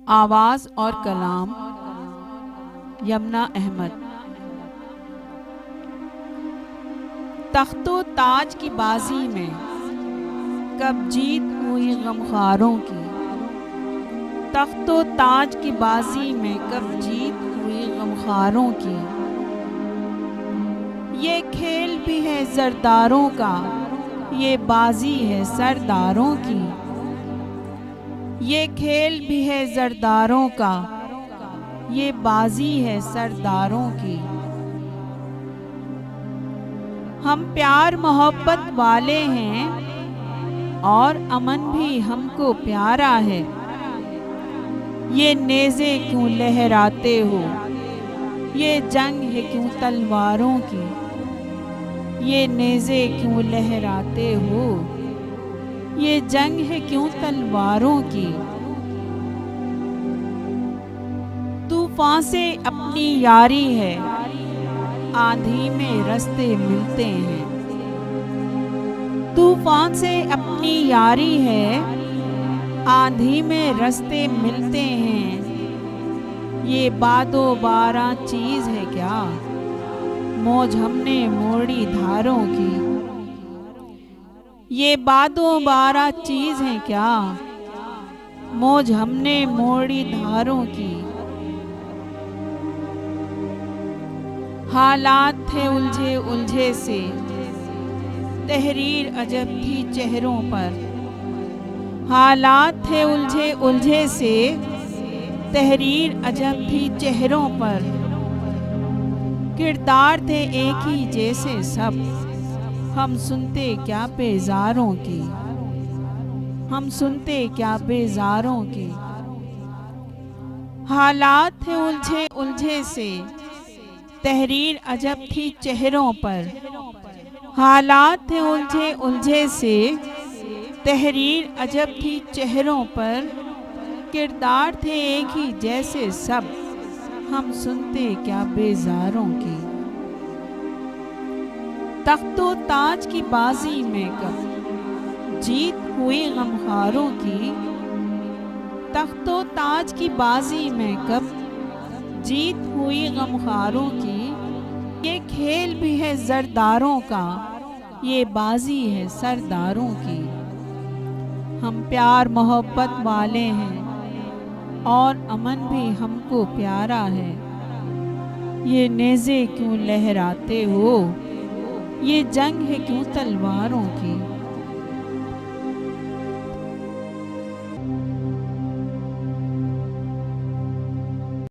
आवाज़ और कलाम यमुना अहमद। तख्तो ताज की बाजी में कब जीत हुई गमखारों की। तख्तो ताज की बाजी में कब जीत हुई गमखारों की। ये खेल भी है जरदारों का, ये बाजी है सरदारों की। ये खेल भी है जरदारों का, ये बाजी है सरदारों की। हम प्यार मोहब्बत वाले हैं और अमन भी हमको प्यारा है। ये नेज़े क्यों लहराते हो, ये जंग है क्यों तलवारों की। ये नेज़े क्यों लहराते हो, ये जंग है क्यों तलवारों की। तूफान से अपनी यारी है, आंधी में रास्ते मिलते हैं। तूफान से अपनी यारी है, आंधी में रास्ते मिलते हैं। ये बादो बारा चीज़ है क्या, मौज हमने मोड़ी धारों की। ये बादो बारा चीज़ है क्या, मौज हमने मोड़ी धारों की। हालात थे उलझे उलझे से, तहरीर अजब थी चेहरों पर। हालात थे उलझे उलझे से, तहरीर अजब थी चेहरों पर। किरदार थे एक ही जैसे सब, हम सुनते क्या बेजारों की। हम सुनते क्या बेजारों की। हालात थे उलझे उलझे से, तहरीर अजब थी चेहरों पर। हालात थे उलझे उलझे से, तहरीर अजब थी चेहरों पर। किरदार थे एक ही जैसे सब, हम सुनते क्या बेजारों की। तख्तो ताज की बाजी में कब जीत हुई गमखारों की। तख्तो ताज की बाजी में कब जीत हुई गमखारों की। ये खेल भी है जरदारों का, ये बाजी है सरदारों की। हम प्यार मोहब्बत वाले हैं और अमन भी हमको प्यारा है। ये नेज़े क्यों लहराते हो, ये जंग है क्यों तलवारों की।